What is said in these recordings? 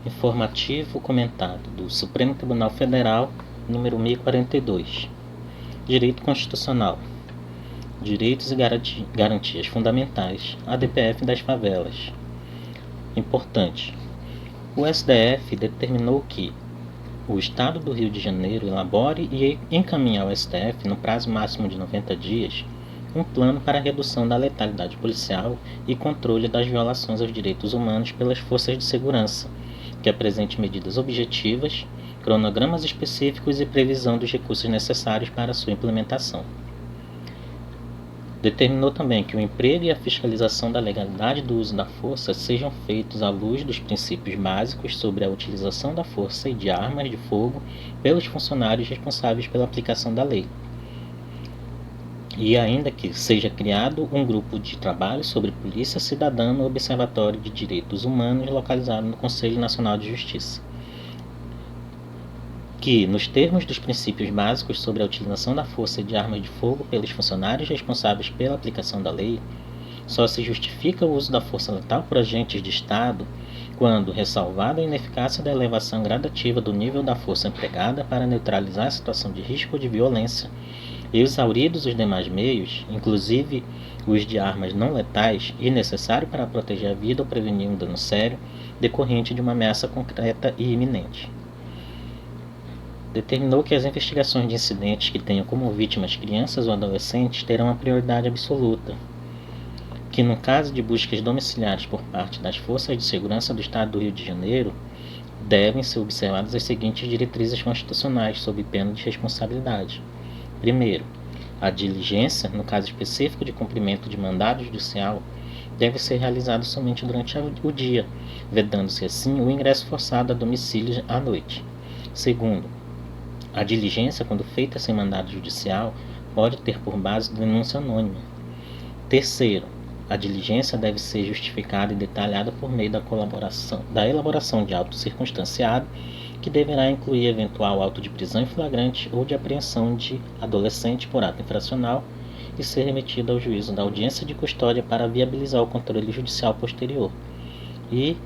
Informativo comentado do Supremo Tribunal Federal, número 1042. Direito Constitucional. Direitos e garantias fundamentais, ADPF das favelas. Importante. O STF determinou que o Estado do Rio de Janeiro elabore e encaminhe ao STF, no prazo máximo de 90 dias, um plano para a redução da letalidade policial e controle das violações aos direitos humanos pelas forças de segurança, que apresente medidas objetivas, cronogramas específicos e previsão dos recursos necessários para sua implementação. Determinou também que o emprego e a fiscalização da legalidade do uso da força sejam feitos à luz dos princípios básicos sobre a utilização da força e de armas de fogo pelos funcionários responsáveis pela aplicação da lei. E ainda que seja criado um grupo de trabalho sobre polícia cidadã no Observatório de Direitos Humanos localizado no Conselho Nacional de Justiça. Que, nos termos dos princípios básicos sobre a utilização da força e de armas de fogo pelos funcionários responsáveis pela aplicação da lei, só se justifica o uso da força letal por agentes de Estado quando, ressalvada a ineficácia da elevação gradativa do nível da força empregada para neutralizar a situação de risco ou de violência, e exauridos os demais meios, inclusive os de armas não letais, e necessário para proteger a vida ou prevenir um dano sério decorrente de uma ameaça concreta e iminente. Determinou que as investigações de incidentes que tenham como vítimas crianças ou adolescentes terão a prioridade absoluta, que no caso de buscas domiciliares por parte das forças de segurança do Estado do Rio de Janeiro, devem ser observadas as seguintes diretrizes constitucionais sob pena de responsabilidade. Primeiro, a diligência, no caso específico de cumprimento de mandado judicial, deve ser realizada somente durante o dia, vedando-se assim o ingresso forçado a domicílio à noite. Segundo, a diligência, quando feita sem mandado judicial, pode ter por base denúncia anônima. Terceiro, a diligência deve ser justificada e detalhada por meio da elaboração de auto circunstanciado, que deverá incluir eventual auto de prisão em flagrante ou de apreensão de adolescente por ato infracional e ser remetido ao juízo da audiência de custódia para viabilizar o controle judicial posterior. E,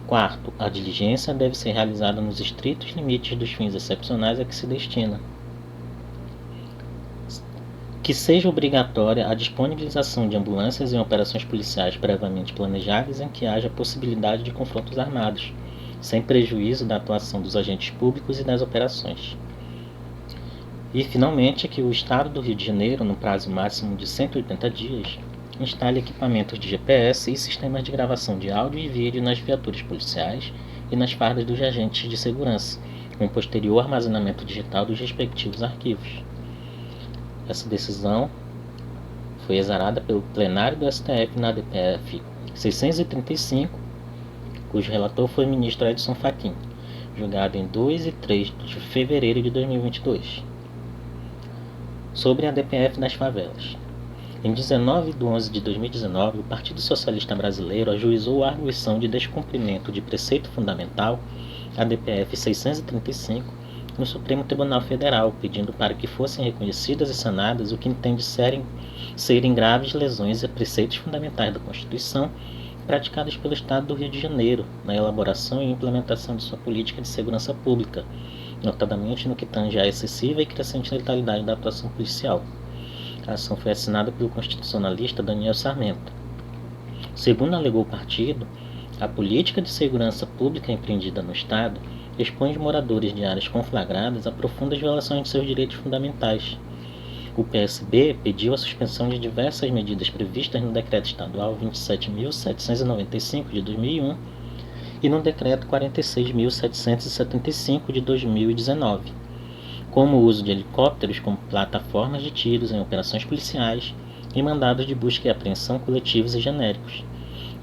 quarto, a diligência deve ser realizada nos estritos limites dos fins excepcionais a que se destina. Que seja obrigatória a disponibilização de ambulâncias em operações policiais previamente planejadas em que haja possibilidade de confrontos armados, sem prejuízo da atuação dos agentes públicos e das operações. E, finalmente, que o Estado do Rio de Janeiro, no prazo máximo de 180 dias, instale equipamentos de GPS e sistemas de gravação de áudio e vídeo nas viaturas policiais e nas fardas dos agentes de segurança, com posterior armazenamento digital dos respectivos arquivos. Essa decisão foi exarada pelo plenário do STF na ADPF 635, cujo relator foi o ministro Edson Fachin, julgado em 2 e 3 de fevereiro de 2022. Sobre a ADPF das favelas. Em 19 de 11 de 2019, o Partido Socialista Brasileiro ajuizou a arguição de descumprimento de preceito fundamental, ADPF 635, no Supremo Tribunal Federal, pedindo para que fossem reconhecidas e sanadas o que entende serem graves lesões a preceitos fundamentais da Constituição praticadas pelo Estado do Rio de Janeiro na elaboração e implementação de sua política de segurança pública, notadamente no que tange à excessiva e crescente letalidade da atuação policial. A ação foi assinada pelo constitucionalista Daniel Sarmento. Segundo alegou o partido, a política de segurança pública empreendida no Estado expõe os moradores de áreas conflagradas a profundas violações de seus direitos fundamentais. O PSB pediu a suspensão de diversas medidas previstas no Decreto Estadual 27.795 de 2001 e no Decreto 46.775 de 2019, como o uso de helicópteros como plataformas de tiros em operações policiais e mandados de busca e apreensão coletivos e genéricos.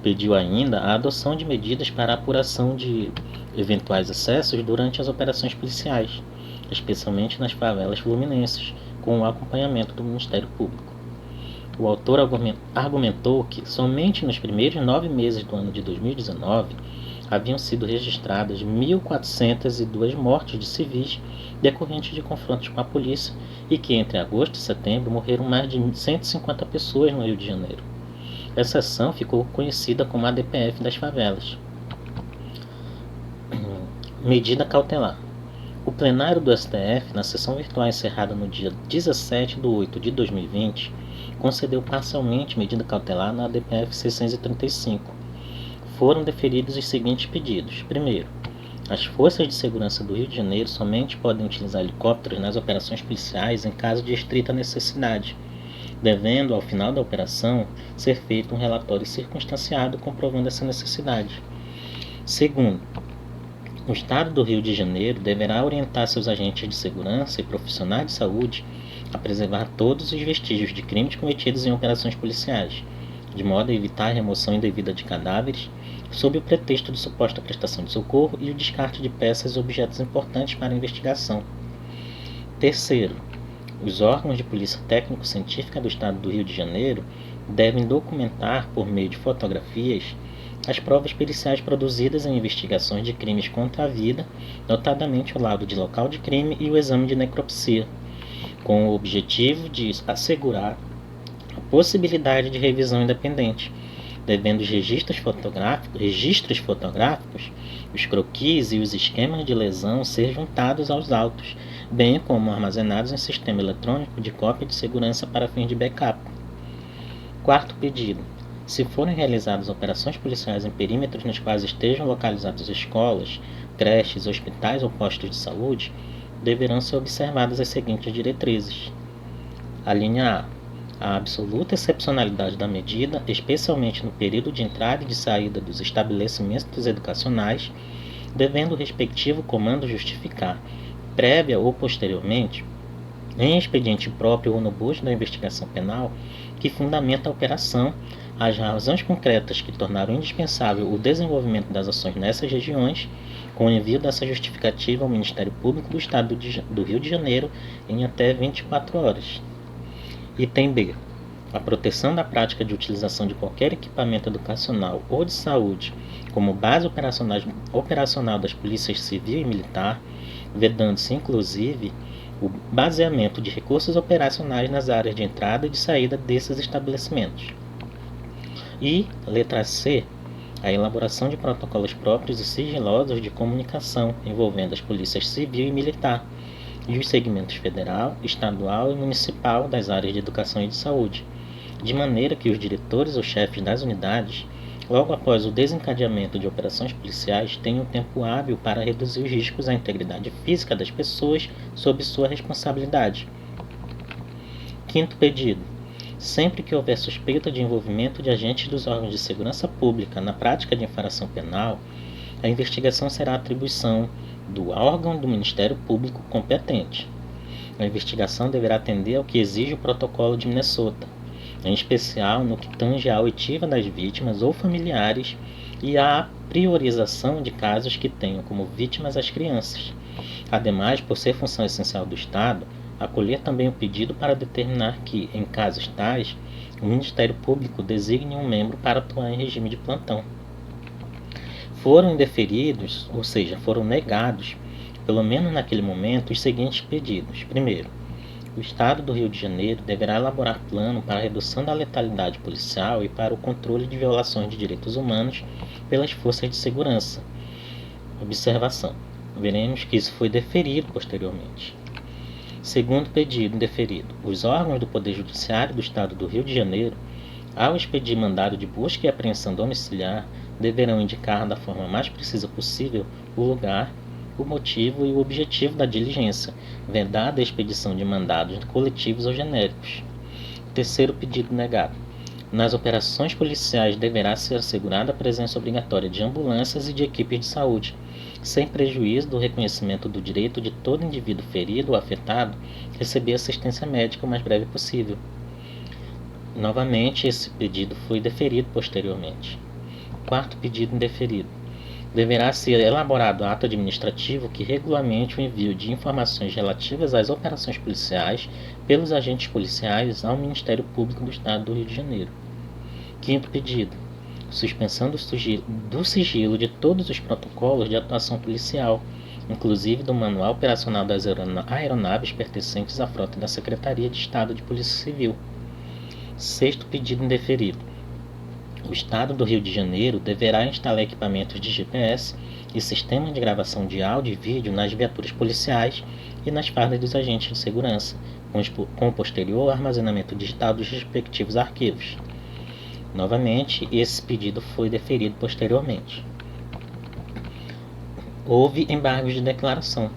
Pediu ainda a adoção de medidas para a apuração de eventuais excessos durante as operações policiais, especialmente nas favelas fluminenses, com o acompanhamento do Ministério Público. O autor argumentou que somente nos primeiros 9 meses do ano de 2019 haviam sido registradas 1.402 mortes de civis decorrentes de confrontos com a polícia e que entre agosto e setembro morreram mais de 150 pessoas no Rio de Janeiro. Essa ação ficou conhecida como a ADPF das favelas. Medida cautelar. O plenário do STF, na sessão virtual encerrada no dia 17/8/2020, concedeu parcialmente medida cautelar na ADPF 635. Foram deferidos os seguintes pedidos. Primeiro, as forças de segurança do Rio de Janeiro somente podem utilizar helicópteros nas operações policiais em caso de estrita necessidade, devendo, ao final da operação, ser feito um relatório circunstanciado comprovando essa necessidade. Segundo, o Estado do Rio de Janeiro deverá orientar seus agentes de segurança e profissionais de saúde a preservar todos os vestígios de crimes cometidos em operações policiais, de modo a evitar a remoção indevida de cadáveres, sob o pretexto de suposta prestação de socorro e o descarte de peças e objetos importantes para a investigação. Terceiro, os órgãos de polícia técnico-científica do Estado do Rio de Janeiro devem documentar, por meio de fotografias, as provas periciais produzidas em investigações de crimes contra a vida, notadamente o laudo de local de crime e o exame de necropsia, com o objetivo de assegurar a possibilidade de revisão independente, devendo os registros fotográficos, os croquis e os esquemas de lesão ser juntados aos autos, bem como armazenados em sistema eletrônico de cópia de segurança para fins de backup. Quarto pedido. Se forem realizadas operações policiais em perímetros nos quais estejam localizadas escolas, creches, hospitais ou postos de saúde, deverão ser observadas as seguintes diretrizes. A linha A absoluta excepcionalidade da medida, especialmente no período de entrada e de saída dos estabelecimentos educacionais, devendo o respectivo comando justificar, prévia ou posteriormente, em expediente próprio ou no bojo da investigação penal, que fundamenta a operação, as razões concretas que tornaram indispensável o desenvolvimento das ações nessas regiões, com o envio dessa justificativa ao Ministério Público do Estado do Rio de Janeiro em até 24 horas. Item B. A proteção da prática de utilização de qualquer equipamento educacional ou de saúde como base operacional das polícias civil e militar, vedando-se inclusive o baseamento de recursos operacionais nas áreas de entrada e de saída desses estabelecimentos. E, letra C, a elaboração de protocolos próprios e sigilosos de comunicação envolvendo as polícias civil e militar e os segmentos federal, estadual e municipal das áreas de educação e de saúde, de maneira que os diretores ou chefes das unidades, logo após o desencadeamento de operações policiais, tenham tempo hábil para reduzir os riscos à integridade física das pessoas sob sua responsabilidade. Quinto pedido. Sempre que houver suspeita de envolvimento de agentes dos órgãos de segurança pública na prática de infração penal, a investigação será atribuição do órgão do Ministério Público competente. A investigação deverá atender ao que exige o protocolo de Minnesota, em especial no que tange à oitiva das vítimas ou familiares e à priorização de casos que tenham como vítimas as crianças. Ademais, por ser função essencial do Estado, acolher também o pedido para determinar que, em casos tais, o Ministério Público designe um membro para atuar em regime de plantão. Foram indeferidos, ou seja, foram negados, pelo menos naquele momento, os seguintes pedidos. Primeiro, o Estado do Rio de Janeiro deverá elaborar plano para a redução da letalidade policial e para o controle de violações de direitos humanos pelas forças de segurança. Observação. Veremos que isso foi deferido posteriormente. Segundo pedido indeferido, os órgãos do Poder Judiciário do Estado do Rio de Janeiro, ao expedir mandado de busca e apreensão domiciliar, deverão indicar da forma mais precisa possível o lugar, o motivo e o objetivo da diligência, vedada a expedição de mandados coletivos ou genéricos. Terceiro pedido negado. Nas operações policiais deverá ser assegurada a presença obrigatória de ambulâncias e de equipes de saúde, sem prejuízo do reconhecimento do direito de todo indivíduo ferido ou afetado receber assistência médica o mais breve possível. Novamente, esse pedido foi deferido posteriormente. Quarto pedido indeferido. Deverá ser elaborado ato administrativo que regulamente o envio de informações relativas às operações policiais pelos agentes policiais ao Ministério Público do Estado do Rio de Janeiro. Quinto pedido. Suspensão do sigilo de todos os protocolos de atuação policial, inclusive do Manual Operacional das Aeronaves pertencentes à frota da Secretaria de Estado de Polícia Civil. Sexto pedido indeferido. O Estado do Rio de Janeiro deverá instalar equipamentos de GPS e sistema de gravação de áudio e vídeo nas viaturas policiais e nas fardas dos agentes de segurança, com o posterior armazenamento digital dos respectivos arquivos. Novamente, esse pedido foi deferido posteriormente. Houve embargos de declaração.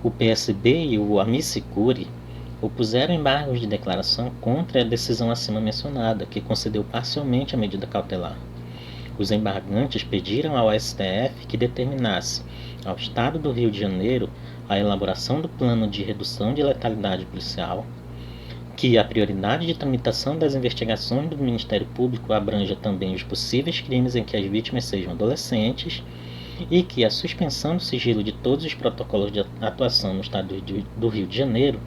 O PSB e o Amicicuri opuseram embargos de declaração contra a decisão acima mencionada, que concedeu parcialmente a medida cautelar. Os embargantes pediram ao STF que determinasse ao Estado do Rio de Janeiro a elaboração do plano de redução de letalidade policial, que a prioridade de tramitação das investigações do Ministério Público abranja também os possíveis crimes em que as vítimas sejam adolescentes e que a suspensão do sigilo de todos os protocolos de atuação no Estado do Rio de Janeiro,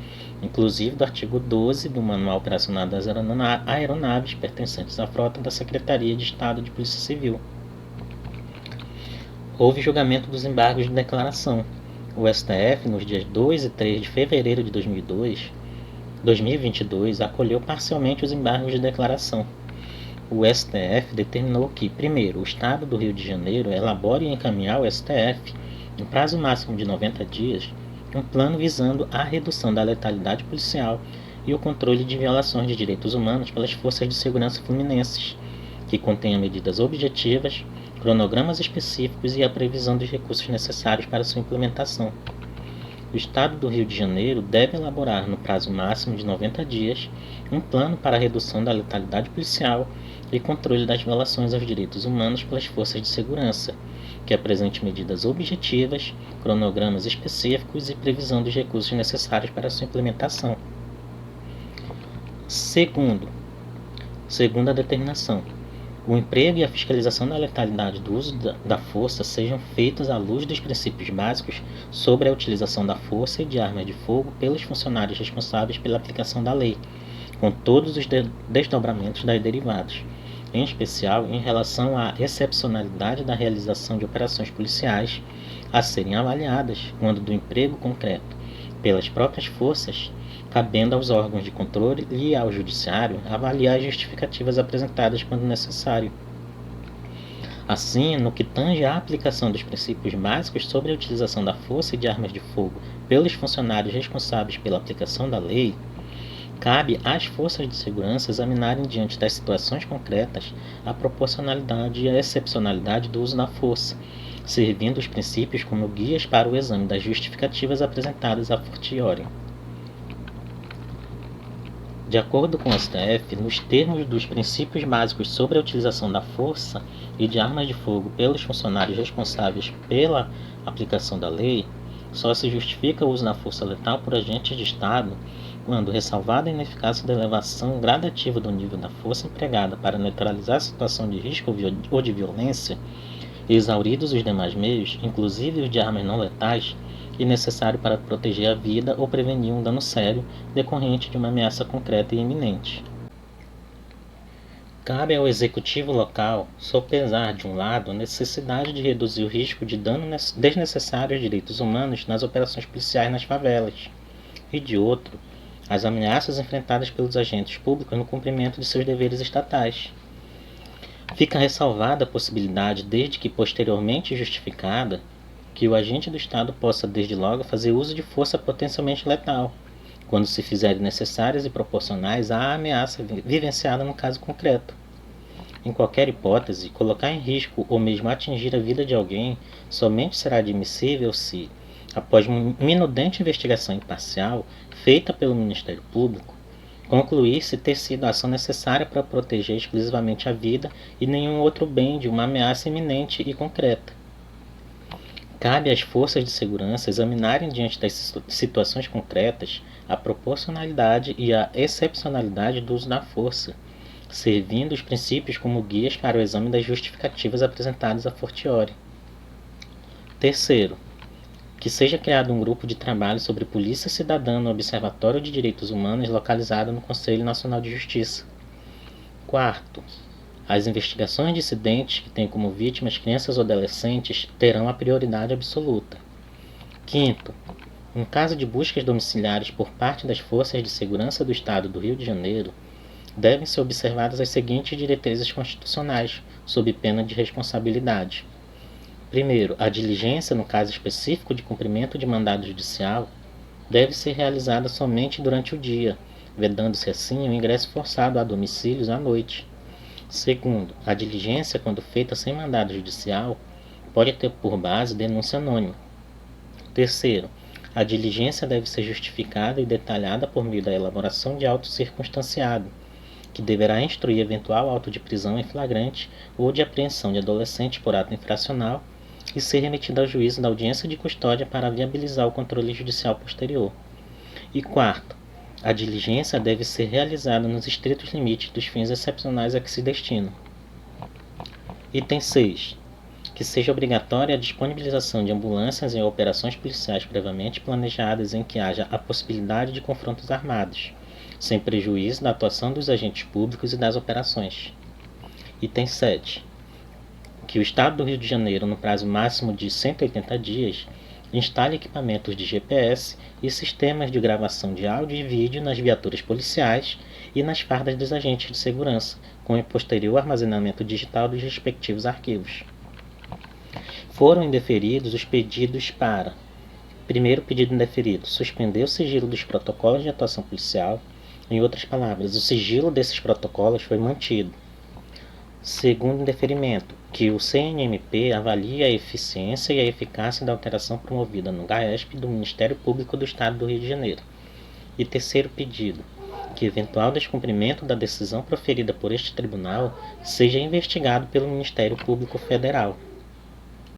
inclusive do artigo 12 do Manual Operacional das Aeronaves pertencentes à frota da Secretaria de Estado de Polícia Civil. Houve julgamento dos embargos de declaração. O STF, nos dias 2 e 3 de fevereiro de 2022, acolheu parcialmente os embargos de declaração. O STF determinou que, primeiro, o Estado do Rio de Janeiro elabore e encaminhar ao STF, em prazo máximo de 90 dias, um plano visando a redução da letalidade policial e o controle de violações de direitos humanos pelas forças de segurança fluminenses, que contenha medidas objetivas, cronogramas específicos e a previsão dos recursos necessários para sua implementação. O Estado do Rio de Janeiro deve elaborar, no prazo máximo de 90 dias, um plano para a redução da letalidade policial e controle das violações aos direitos humanos pelas forças de segurança, que apresente medidas objetivas, cronogramas específicos e previsão dos recursos necessários para sua implementação. Segunda determinação. O emprego e a fiscalização da letalidade do uso da força sejam feitos à luz dos princípios básicos sobre a utilização da força e de armas de fogo pelos funcionários responsáveis pela aplicação da lei, com todos os desdobramentos das derivadas, em especial em relação à excepcionalidade da realização de operações policiais a serem avaliadas, quando do emprego concreto, pelas próprias forças, cabendo aos órgãos de controle e ao judiciário avaliar as justificativas apresentadas quando necessário. Assim, no que tange à aplicação dos princípios básicos sobre a utilização da força e de armas de fogo pelos funcionários responsáveis pela aplicação da lei, cabe às forças de segurança examinarem diante das situações concretas a proporcionalidade e a excepcionalidade do uso da força, servindo os princípios como guias para o exame das justificativas apresentadas a fortiori. De acordo com o STF, nos termos dos princípios básicos sobre a utilização da força e de armas de fogo pelos funcionários responsáveis pela aplicação da lei, só se justifica o uso da força letal por agentes de Estado quando, ressalvada a ineficácia da elevação gradativa do nível da força empregada para neutralizar a situação de risco ou de violência, exauridos os demais meios, inclusive os de armas não letais, e necessário para proteger a vida ou prevenir um dano sério decorrente de uma ameaça concreta e iminente. Cabe ao executivo local sopesar, de um lado, a necessidade de reduzir o risco de dano desnecessário aos direitos humanos nas operações policiais nas favelas, e, de outro, as ameaças enfrentadas pelos agentes públicos no cumprimento de seus deveres estatais. Fica ressalvada a possibilidade, desde que posteriormente justificada, que o agente do Estado possa, desde logo, fazer uso de força potencialmente letal, quando se fizerem necessárias e proporcionais à ameaça vivenciada no caso concreto. Em qualquer hipótese, colocar em risco ou mesmo atingir a vida de alguém somente será admissível se, após uma minudente investigação imparcial feita pelo Ministério Público, concluir-se ter sido a ação necessária para proteger exclusivamente a vida e nenhum outro bem de uma ameaça iminente e concreta. Cabe às forças de segurança examinarem diante das situações concretas a proporcionalidade e a excepcionalidade do uso da força, servindo os princípios como guias para o exame das justificativas apresentadas a fortiori. Terceiro, que seja criado um grupo de trabalho sobre polícia cidadã no Observatório de Direitos Humanos localizado no Conselho Nacional de Justiça. Quarto, as investigações de incidentes que têm como vítimas crianças ou adolescentes terão a prioridade absoluta. Quinto, em caso de buscas domiciliares por parte das forças de segurança do Estado do Rio de Janeiro, devem ser observadas as seguintes diretrizes constitucionais, sob pena de responsabilidade. Primeiro, a diligência, no caso específico de cumprimento de mandado judicial, deve ser realizada somente durante o dia, vedando-se assim o ingresso forçado a domicílios à noite. Segundo, a diligência, quando feita sem mandado judicial, pode ter por base denúncia anônima. Terceiro, a diligência deve ser justificada e detalhada por meio da elaboração de auto circunstanciado, que deverá instruir eventual auto de prisão em flagrante ou de apreensão de adolescente por ato infracional e ser remetida ao juízo da audiência de custódia para viabilizar o controle judicial posterior. E quarto, a diligência deve ser realizada nos estritos limites dos fins excepcionais a que se destina. Item 6. Que seja obrigatória a disponibilização de ambulâncias em operações policiais previamente planejadas em que haja a possibilidade de confrontos armados, sem prejuízo da atuação dos agentes públicos e das operações. Item 7. Que o Estado do Rio de Janeiro, no prazo máximo de 180 dias, instale equipamentos de GPS e sistemas de gravação de áudio e vídeo nas viaturas policiais e nas fardas dos agentes de segurança, com o posterior armazenamento digital dos respectivos arquivos. Foram indeferidos os pedidos para: primeiro pedido indeferido, suspender o sigilo dos protocolos de atuação policial. Em outras palavras, o sigilo desses protocolos foi mantido. Segundo indeferimento, que o CNMP avalie a eficiência e a eficácia da alteração promovida no GAESP do Ministério Público do Estado do Rio de Janeiro. E terceiro pedido, que eventual descumprimento da decisão proferida por este tribunal seja investigado pelo Ministério Público Federal.